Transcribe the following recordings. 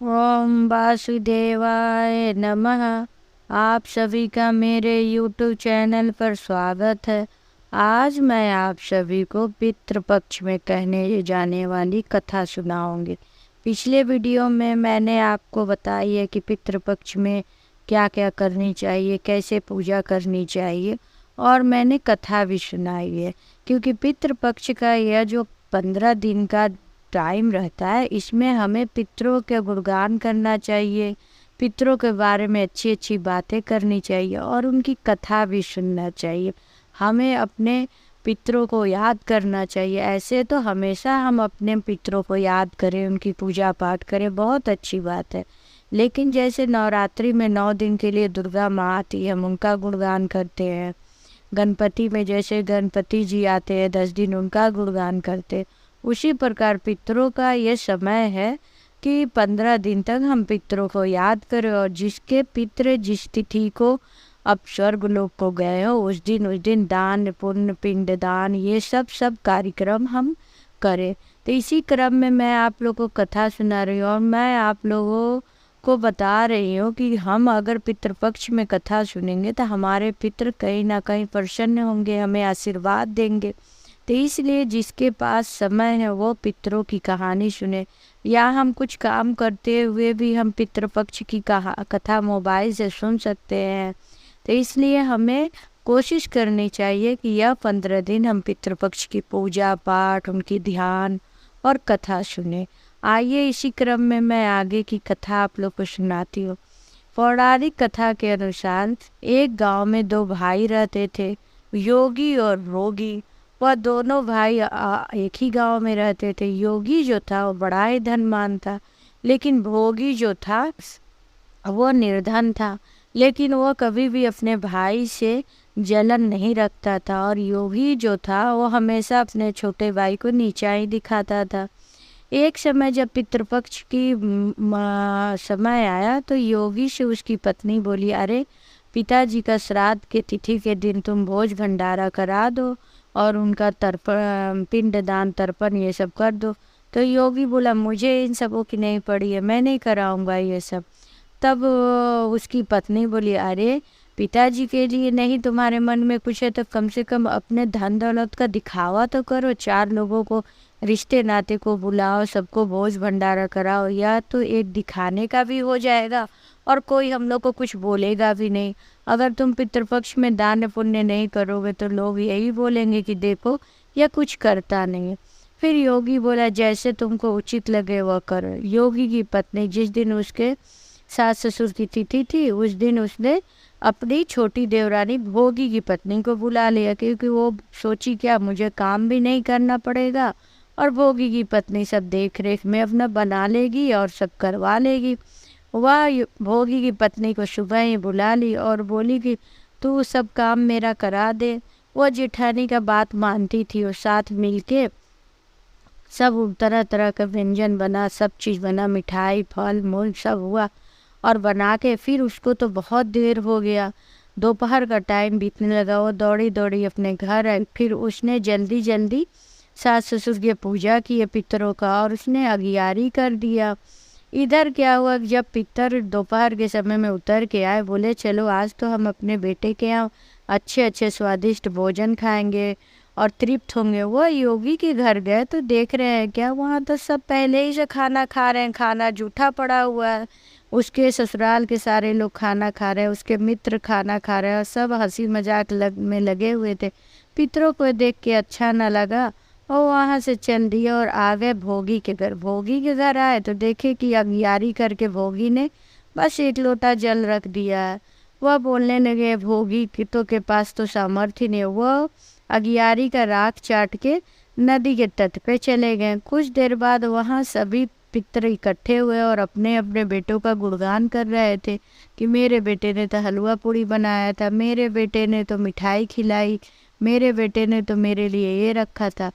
ओम वासुदेवाय नमः। आप सभी का मेरे YouTube चैनल पर स्वागत है। आज मैं आप सभी को पितृपक्ष में कहने जाने वाली कथा सुनाऊंगी। पिछले वीडियो में मैंने आपको बताई है कि पितृपक्ष में क्या क्या करनी चाहिए, कैसे पूजा करनी चाहिए, और मैंने कथा भी सुनाई है। क्योंकि पितृपक्ष का यह जो 15 दिन का टाइम रहता है, इसमें हमें पितरों के गुणगान करना चाहिए, पितरों के बारे में अच्छी अच्छी बातें करनी चाहिए और उनकी कथा भी सुनना चाहिए। हमें अपने पितरों को याद करना चाहिए। ऐसे तो हमेशा हम अपने पितरों को याद करें, उनकी पूजा पाठ करें, बहुत अच्छी बात है। लेकिन जैसे नवरात्रि में 9 दिन के लिए दुर्गा माँ आती है, हम उनका गुणगान करते हैं। गणपति में जैसे गणपति जी आते हैं, 10 दिन उनका गुणगान करते हैं। उसी प्रकार पितरों का ये समय है कि 15 दिन तक हम पितरों को याद करें, और जिसके पितर जिस तिथि को अब स्वर्ग लोक को गए हो, उस दिन दान पुण्य पिंड दान ये सब कार्यक्रम हम करें। तो इसी क्रम में मैं आप लोगों को कथा सुना रही हूँ, और मैं आप लोगों को बता रही हूँ कि हम अगर पितृपक्ष में कथा सुनेंगे तो हमारे पितर कहीं ना कहीं प्रसन्न होंगे, हमें आशीर्वाद देंगे। तो इसलिए जिसके पास समय है वो पितरों की कहानी सुने, या हम कुछ काम करते हुए भी हम पितृपक्ष की कथा मोबाइल से सुन सकते हैं। तो इसलिए हमें कोशिश करनी चाहिए कि यह 15 दिन हम पितृपक्ष की पूजा पाठ, उनकी ध्यान और कथा सुने। आइए इसी क्रम में मैं आगे की कथा आप लोग को सुनाती हूँ। पौराणिक कथा के अनुसार एक गांव में 2 भाई रहते थे, योगी और भोगी। वह दोनों भाई एक ही गांव में रहते थे। योगी जो था वो बड़ा ही धनवान था, लेकिन भोगी जो था वो निर्धन था। लेकिन वो कभी भी अपने भाई से जलन नहीं रखता था, और योगी जो था वो हमेशा अपने छोटे भाई को नीचाई दिखाता था। एक समय जब पितृपक्ष की समय आया तो योगी से उसकी पत्नी बोली, अरे पिताजी का श्राद्ध के तिथि के दिन तुम भोज भंडारा करा दो और उनका तर्पण पिंड दान तर्पण ये सब कर दो। तो योगी बोला, मुझे इन सबों की नहीं पड़ी है, मैं नहीं कराऊंगा ये सब। तब उसकी पत्नी बोली, अरे पिताजी के लिए नहीं तुम्हारे मन में कुछ है तो कम से कम अपने धन दौलत का दिखावा तो करो, 4 लोगों को रिश्ते नाते को बुलाओ, सबको भोज भंडारा कराओ, या तो एक दिखाने का भी हो जाएगा और कोई हम लोग को कुछ बोलेगा भी नहीं। अगर तुम पितृपक्ष में दान पुण्य नहीं करोगे तो लोग यही बोलेंगे कि देखो यह कुछ करता नहीं है। फिर योगी बोला, जैसे तुमको उचित लगे वह करो। योगी की पत्नी जिस दिन उसके सास ससुर की तिथि थी, उस दिन उसने अपनी छोटी देवरानी भोगी की पत्नी को बुला लिया, क्योंकि वो सोची क्या मुझे काम भी नहीं करना पड़ेगा और भोगी की पत्नी सब देख रेख में अपना बना लेगी और सब करवा लेगी। वह भोगी की पत्नी को सुबह ही बुला ली और बोली कि तू सब काम मेरा करा दे। वो जेठानी का बात मानती थी और साथ मिलके सब तरह तरह का व्यंजन बना, सब चीज़ बना, मिठाई फल मूल सब हुआ और बना के फिर उसको तो बहुत देर हो गया, दोपहर का टाइम बीतने लगा। वो दौड़ी दौड़ी अपने घर आई। फिर उसने जल्दी जल्दी सास ससुर की पूजा की है पितरों का, और उसने अगियारी कर दिया। इधर क्या हुआ, जब पितर दोपहर के समय में उतर के आए, बोले चलो आज तो हम अपने बेटे के यहाँ अच्छे अच्छे स्वादिष्ट भोजन खाएंगे और तृप्त होंगे। वो योगी के घर गए तो देख रहे हैं क्या, वहाँ तो सब पहले ही से खाना खा रहे हैं, खाना जूठा पड़ा हुआ है। उसके ससुराल के सारे लोग खाना खा रहे हैं, उसके मित्र खाना खा रहे हैं, और सब हंसी मजाक में लगे हुए थे। पितरों को देख के अच्छा न लगा और वहाँ से चल दिया और आ गए भोगी के घर। भोगी के घर आए तो देखे कि अगियारी करके भोगी ने बस 1 लोटा जल रख दिया है। वह बोलने लगे, भोगी की के पास तो सामर्थ्य नहीं। वह अगियारी का राख चाट के नदी के तट पे चले गए। कुछ देर बाद वहाँ सभी पितर इकट्ठे हुए और अपने अपने बेटों का गुणगान कर रहे थे कि मेरे बेटे ने तो हलवा पूड़ी बनाया था, मेरे बेटे ने तो मिठाई खिलाई, मेरे बेटे ने तो मेरे लिए ये रखा था।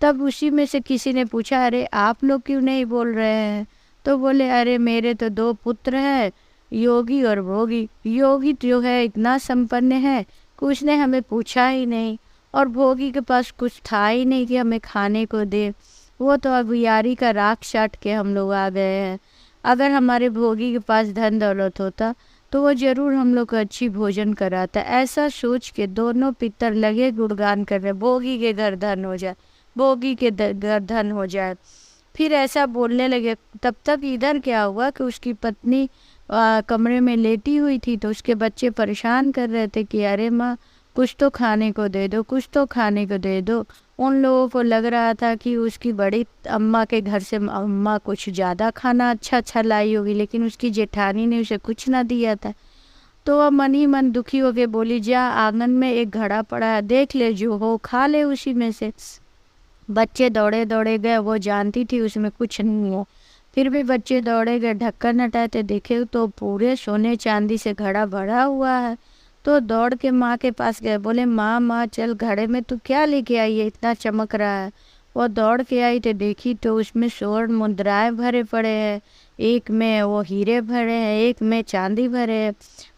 तब उसी में से किसी ने पूछा, अरे आप लोग क्यों नहीं बोल रहे हैं? तो बोले, अरे मेरे तो 2 पुत्र हैं, योगी और भोगी। योगी जो है इतना संपन्न है कि उसने हमें पूछा ही नहीं, और भोगी के पास कुछ था ही नहीं कि हमें खाने को दे। वो तो अगियारी का राख चाट के हम लोग आ गए हैं। अगर हमारे भोगी के पास धन दौलत होता तो वो जरूर हम लोग को अच्छी भोजन कराता। ऐसा सोच के दोनों पितर लगे गुणगान कर रहे, भोगी के घर धन हो जाए, भोगी के घर धन हो जाए। फिर ऐसा बोलने लगे। तब तक इधर क्या हुआ कि उसकी पत्नी कमरे में लेटी हुई थी, तो उसके बच्चे परेशान कर रहे थे कि अरे माँ कुछ तो खाने को दे दो, कुछ तो खाने को दे दो। उन लोगों को लग रहा था कि उसकी बड़ी अम्मा के घर से अम्मा कुछ ज़्यादा खाना अच्छा अच्छा लाई होगी, लेकिन उसकी जेठानी ने उसे कुछ ना दिया था। तो वह मन ही मन दुखी हो के बोली, जा आंगन में एक घड़ा पड़ा है, देख ले, जो हो खा ले उसी में से। बच्चे दौड़े दौड़े गए, वो जानती थी उसमें कुछ नहीं है, फिर भी बच्चे दौड़े गए, ढक्कन हटाते देखे तो पूरे सोने चांदी से घड़ा भरा हुआ है। तो दौड़ के माँ के पास गए, बोले माँ माँ चल, घड़े में तू क्या लेके आई है, इतना चमक रहा है। वो दौड़ के आई तो देखी तो उसमें स्वर्ण मुद्राएं भरे पड़े हैं, एक में वो हीरे भरे हैं, एक में चांदी भरे हैं।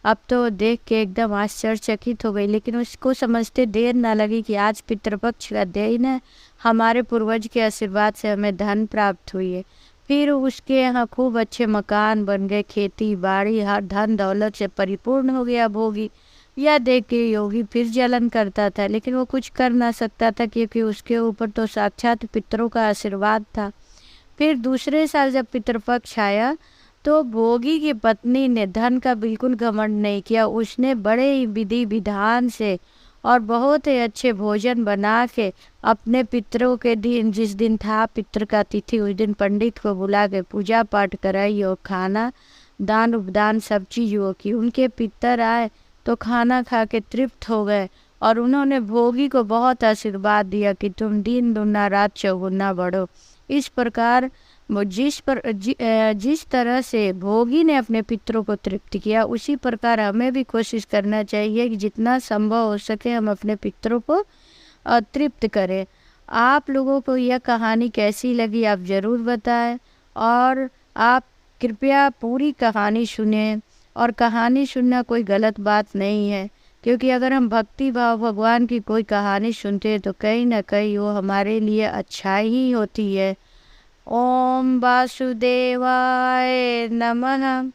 अब तो देख के एकदम आश्चर्यचकित हो गई, लेकिन उसको समझते देर ना लगी कि आज पितृपक्ष का दिन है, हमारे पूर्वज के आशीर्वाद से हमें धन प्राप्त हुई है। फिर उसके यहाँ खूब अच्छे मकान बन गए, खेती बाड़ी हर धन दौलत से परिपूर्ण हो गया भोगी। यह देख के योगी फिर जलन करता था, लेकिन वो कुछ कर ना सकता था क्योंकि उसके ऊपर तो साक्षात पितरों का आशीर्वाद था। फिर दूसरे साल जब पितृपक्ष आया तो भोगी की पत्नी ने धन का बिल्कुल घमंड नहीं किया। उसने बड़े ही विधि विधान से और बहुत ही अच्छे भोजन बना के अपने पितरों के दिन, जिस दिन था पितृ का तिथि, उस दिन पंडित को बुला के पूजा पाठ कराई और खाना दान उपदान सब चीज वो की। उनके पितर आए तो खाना खा के तृप्त हो गए और उन्होंने भोगी को बहुत आशीर्वाद दिया कि तुम दिन दुना रात चौगुना बढ़ो। इस प्रकार जिस तरह से भोगी ने अपने पितरों को तृप्त किया, उसी प्रकार हमें भी कोशिश करना चाहिए कि जितना संभव हो सके हम अपने पितरों को तृप्त करें। आप लोगों को यह कहानी कैसी लगी आप ज़रूर बताएं और आप कृपया पूरी कहानी सुने। और कहानी सुनना कोई गलत बात नहीं है, क्योंकि अगर हम भक्ति भाव भगवान की कोई कहानी सुनते हैं तो कहीं ना कहीं वो हमारे लिए अच्छाई ही होती है। ओम वासुदेवाय नमः।